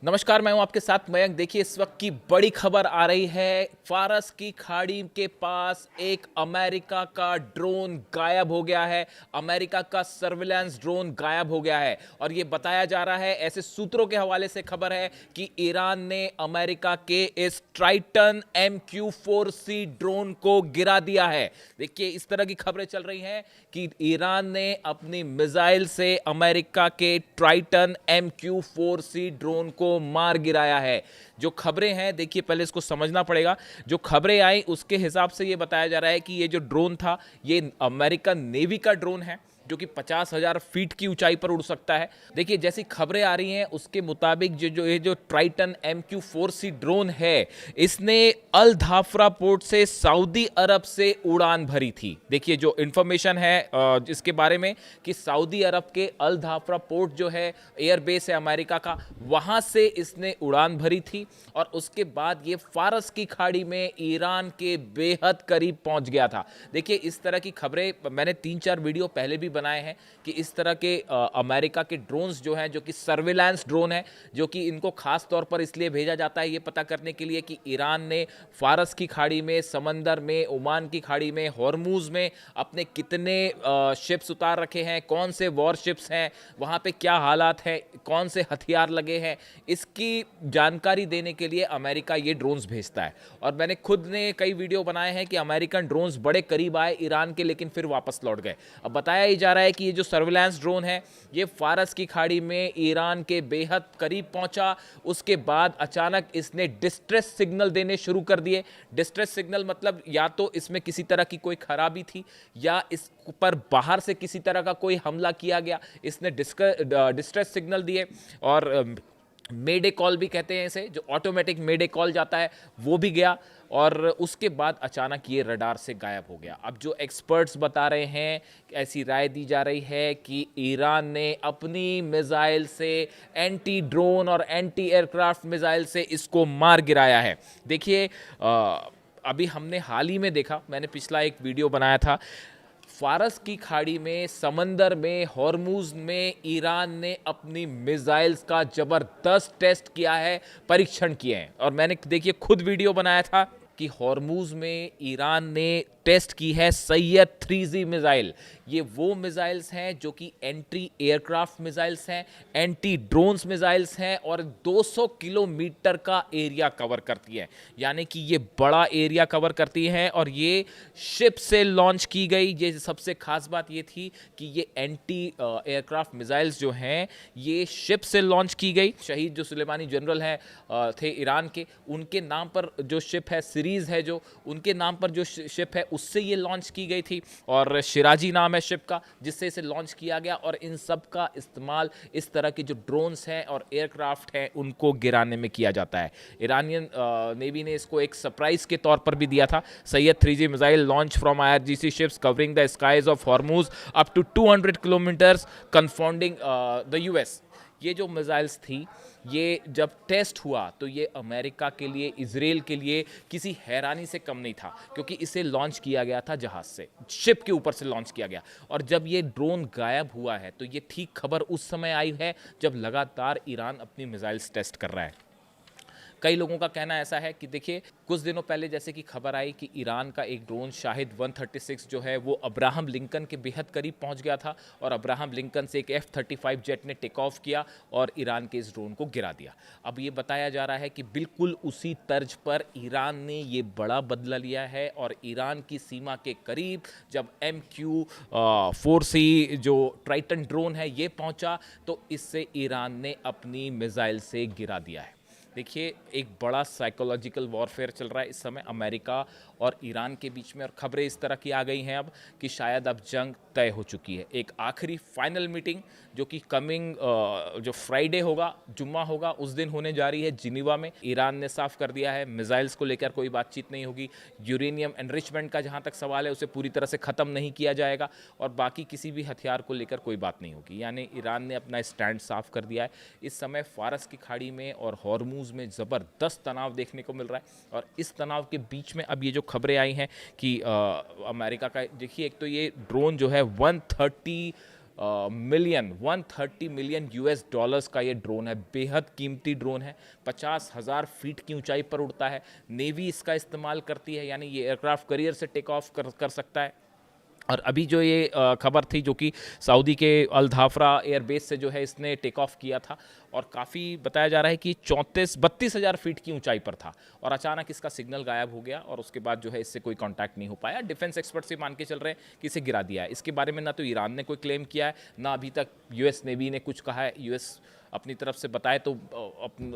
नमस्कार, मैं हूं आपके साथ मयंक। देखिए, इस वक्त की बड़ी खबर आ रही है। फारस की खाड़ी के पास एक अमेरिका का ड्रोन गायब हो गया है। अमेरिका का सर्विलांस ड्रोन गायब हो गया है और यह बताया जा रहा है, ऐसे सूत्रों के हवाले से खबर है कि ईरान ने अमेरिका के इस ट्राइटन MQ-4C ड्रोन को गिरा दिया है। देखिए, इस तरह की खबरें चल रही हैं कि ईरान ने अपनी मिसाइल से अमेरिका के ट्राइटन MQ-4C ड्रोन को मार गिराया है। जो खबरें हैं, देखिए पहले इसको समझना पड़ेगा। जो खबरें आई उसके हिसाब से यह बताया जा रहा है कि ये जो ड्रोन था ये अमेरिकन नेवी का ड्रोन है जो कि 50,000 फीट की ऊंचाई पर उड़ सकता है। देखिए, जैसी खबरें आ रही हैं उसके मुताबिक ये जो ट्राइटन MQ-4C ड्रोन है, इसने अल धाफरा पोर्ट से सऊदी अरब से उड़ान भरी थी। देखिए, जो इंफॉर्मेशन है इसके बारे में कि सऊदी अरब के अल धाफरा पोर्ट जो है, एयरबेस है अमेरिका का, वहां से इसने उड़ान भरी थी और उसके बाद ये फारस की खाड़ी में ईरान के बेहद करीब पहुंच गया था। देखिए, इस तरह की खबरें मैंने 3-4 वीडियो पहले भी बनाए हैं कि इस तरह के अमेरिका के ड्रोन्स जो हैं, जो कि सर्विलांस ड्रोन है, जो कि इनको खास तौर पर इसलिए भेजा जाता है ये पता करने के लिए कि ईरान ने फारस की खाड़ी में, समंदर में, ओमान की खाड़ी में, हॉर्मूज में अपने कितने शिप्स उतार रखे हैं, कौन से वॉरशिप्स हैं, वहाँ पे क्या हालात हैं, कौन से हथियार लगे हैं, इसकी जानकारी देने के लिए अमेरिका ये ड्रोन्स भेजता है। और मैंने खुद ने कई वीडियो बनाए हैं कि अमेरिकन ड्रोन्स बड़े करीब आए ईरान के, लेकिन फिर वापस लौट गए। अब बताया ही जा रहा है कि ये जो सर्विलांस ड्रोन है ये फारस की खाड़ी में ईरान के बेहद करीब पहुंचा। उसके बाद अचानक इसने डिस्ट्रेस सिग्नल देने शुरू कर दिए। डिस्ट्रेस सिग्नल मतलब या तो इसमें किसी तरह की कोई खराबी थी या इस पर बाहर से किसी तरह का कोई हमला किया गया। इसने डिस्ट्रेस सिग्नल दिए और मेडे कॉल भी कहते हैं इसे, जो ऑटोमेटिक मेडे कॉल जाता है, वो भी गया और उसके बाद अचानक ये रडार से गायब हो गया। अब जो एक्सपर्ट्स बता रहे हैं, ऐसी राय दी जा रही है कि ईरान ने अपनी मिसाइल से, एंटी ड्रोन और एंटी एयरक्राफ्ट मिसाइल से इसको मार गिराया है। देखिए, अभी हमने हाल ही में देखा, मैंने पिछला एक वीडियो बनाया था, फारस की खाड़ी में, समंदर में, हॉर्मूज में ईरान ने अपनी मिसाइल्स का जबरदस्त टेस्ट किया है, परीक्षण किए हैं। और मैंने देखिए खुद वीडियो बनाया था कि हॉर्मूज में ईरान ने टेस्ट की है सैयद 3G मिसाइल। ये वो मिसाइल्स हैं जो कि एंटी एयरक्राफ्ट मिसाइल्स हैं, एंटी ड्रोन्स मिसाइल्स हैं और 200 किलोमीटर का एरिया कवर करती है। यानी कि ये बड़ा एरिया कवर करती है और ये शिप से लॉन्च की गई। ये सबसे खास बात ये थी कि ये एंटी एयरक्राफ्ट मिसाइल्स जो हैं ये शिप से लॉन्च की गई। शहीद जो सुलेमानी जनरल है थे ईरान के, उनके नाम पर जो शिप है, सीरीज है जो, उनके नाम पर जो शिप है उससे ये लॉन्च की गई थी और शिराजी नाम है शिप का, जिससे इसे लॉन्च किया गया। और इन सब का इस्तेमाल इस तरह के जो ड्रोन्स हैं और एयरक्राफ्ट हैं उनको गिराने में किया जाता है। ईरानियन नेवी ने इसको एक सरप्राइज के तौर पर भी दिया था। Syed 3G missile launch from IRGC ships covering the skies of Hormuz up to 200 kilometres confounding the US। ये जो मिसाइल्स थी, ये जब टेस्ट हुआ तो ये अमेरिका के लिए, इजराइल के लिए किसी हैरानी से कम नहीं था, क्योंकि इसे लॉन्च किया गया था जहाज से, शिप के ऊपर से लॉन्च किया गया। और जब ये ड्रोन गायब हुआ है तो ये ठीक खबर उस समय आई है जब लगातार ईरान अपनी मिसाइल्स टेस्ट कर रहा है। कई लोगों का कहना ऐसा है कि देखिए, कुछ दिनों पहले जैसे कि खबर आई कि ईरान का एक ड्रोन शाहिद 136 जो है वो अब्राहम लिंकन के बेहद करीब पहुंच गया था और अब्राहम लिंकन से एक F-35 जेट ने टेक ऑफ किया और ईरान के इस ड्रोन को गिरा दिया। अब ये बताया जा रहा है कि बिल्कुल उसी तर्ज पर ईरान ने ये बड़ा बदला लिया है और ईरान की सीमा के करीब जब MQ-4C जो ट्राइटन ड्रोन है ये पहुंचा तो इससे ईरान ने अपनी मिसाइल से गिरा दिया है। देखिए, एक बड़ा साइकोलॉजिकल वॉरफेयर चल रहा है इस समय अमेरिका और ईरान के बीच में, और खबरें इस तरह की आ गई हैं अब कि शायद अब जंग तय हो चुकी है। एक आखिरी फाइनल मीटिंग जो कि कमिंग जो फ्राइडे होगा, जुम्मा होगा, उस दिन होने जा रही है जिनीवा में। ईरान ने साफ कर दिया है मिसाइल्स को लेकर कोई बातचीत नहीं होगी। यूरेनियम एनरिचमेंट का जहाँ तक सवाल है उसे पूरी तरह से ख़त्म नहीं किया जाएगा और बाकी किसी भी हथियार को लेकर कोई बात नहीं होगी। यानी ईरान ने अपना स्टैंड साफ कर दिया है। इस समय फारस की खाड़ी में और हॉर्मूज में ज़बरदस्त तनाव देखने को मिल रहा है और इस तनाव के बीच में अब ये जो खबरें आई हैं कि अमेरिका का, देखिए, एक तो ये ड्रोन जो है 130 मिलियन 130 मिलियन यूएस डॉलर्स का ये ड्रोन है। बेहद कीमती ड्रोन है। 50,000 फीट की ऊंचाई पर उड़ता है। नेवी इसका इस्तेमाल करती है, यानी ये एयरक्राफ्ट करियर से टेक ऑफ कर सकता है। और अभी जो ये खबर थी जो कि सऊदी के अल धाफरा एयरबेस से जो है इसने टेक ऑफ किया था, और काफ़ी बताया जा रहा है कि 32,000 फीट की ऊंचाई पर था, और अचानक इसका सिग्नल गायब हो गया और उसके बाद जो है इससे कोई कांटेक्ट नहीं हो पाया। डिफेंस एक्सपर्ट से मान के चल रहे हैं कि इसे गिरा दिया है। इसके बारे में ना तो ईरान ने कोई क्लेम किया है, ना अभी तक यूएस नेवी ने कुछ कहा है। यूएस अपनी तरफ से बताए तो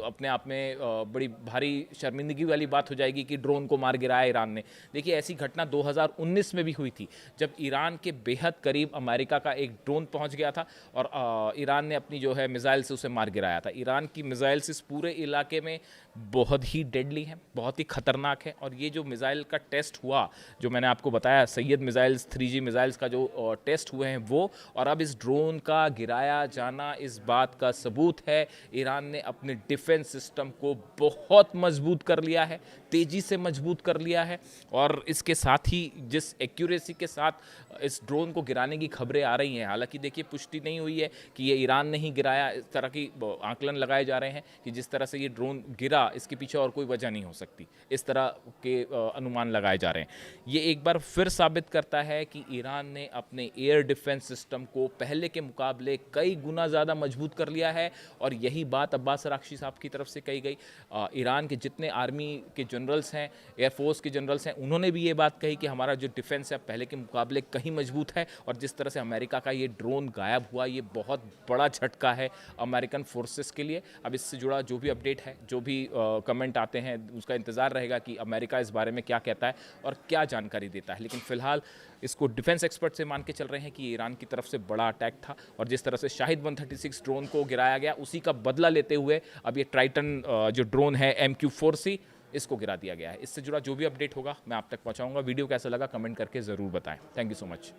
अपने आप में बड़ी भारी शर्मिंदगी वाली बात हो जाएगी कि ड्रोन को मार गिराया ईरान ने। देखिए, ऐसी घटना 2019 में भी हुई थी, जब ईरान के बेहद करीब अमेरिका का एक ड्रोन पहुंच गया था और ईरान ने अपनी जो है मिसाइल से उसे मार गिराया था। ईरान की मिसाइल्स इस पूरे इलाके में बहुत ही डेडली हैं, बहुत ही खतरनाक है। और ये जो मिसाइल का टेस्ट हुआ, जो मैंने आपको बताया, सैयद मिसाइल्स 3G मिसाइल्स का जो टेस्ट हुए हैं वो, और अब इस ड्रोन का गिराया जाना इस बात का सबूत है ईरान ने अपने डिफेंस सिस्टम को बहुत मजबूत कर लिया है, तेजी से मजबूत कर लिया है। और इसके साथ ही जिस एक्यूरेसी के साथ इस ड्रोन को गिराने की खबरें आ रही हैं, हालांकि देखिए पुष्टि नहीं हुई है कि ये ईरान ने ही गिराया, इस तरह की आकलन लगाए जा रहे हैं कि जिस तरह से ये ड्रोन गिरा इसके पीछे और कोई वजह नहीं हो सकती, इस तरह के अनुमान लगाए जा रहे हैं। ये एक बार फिर साबित करता है कि ईरान ने अपने एयर डिफेंस सिस्टम को पहले के मुकाबले कई गुना ज़्यादा मजबूत कर लिया है, और यही बात अब्बास अरागची साहब की तरफ से कही गई। ईरान के जितने आर्मी के जनरल्स हैं, एयरफोर्स के जनरल्स हैं, उन्होंने भी ये बात कही कि हमारा जो डिफेंस है पहले के मुकाबले कहीं मजबूत है। और जिस तरह से अमेरिका का ये ड्रोन गायब हुआ, ये बहुत बड़ा झटका है अमेरिकन फोर्सेस के लिए। अब इससे जुड़ा जो भी अपडेट है, जो भी कमेंट आते हैं, उसका इंतज़ार रहेगा कि अमेरिका इस बारे में क्या कहता है और क्या जानकारी देता है। लेकिन फिलहाल इसको डिफेंस एक्सपर्ट से मान के चल रहे हैं कि ईरान की तरफ से बड़ा अटैक था, और जिस तरह से शाहिद 136 ड्रोन को गिराया गया, उसी का बदला लेते हुए अब ये ट्राइटन जो ड्रोन है MQ-4C, इसको गिरा दिया गया है। इससे जुड़ा जो भी अपडेट होगा मैं आप तक पहुंचाऊंगा। वीडियो कैसा लगा कमेंट करके ज़रूर बताएं। Thank you so much.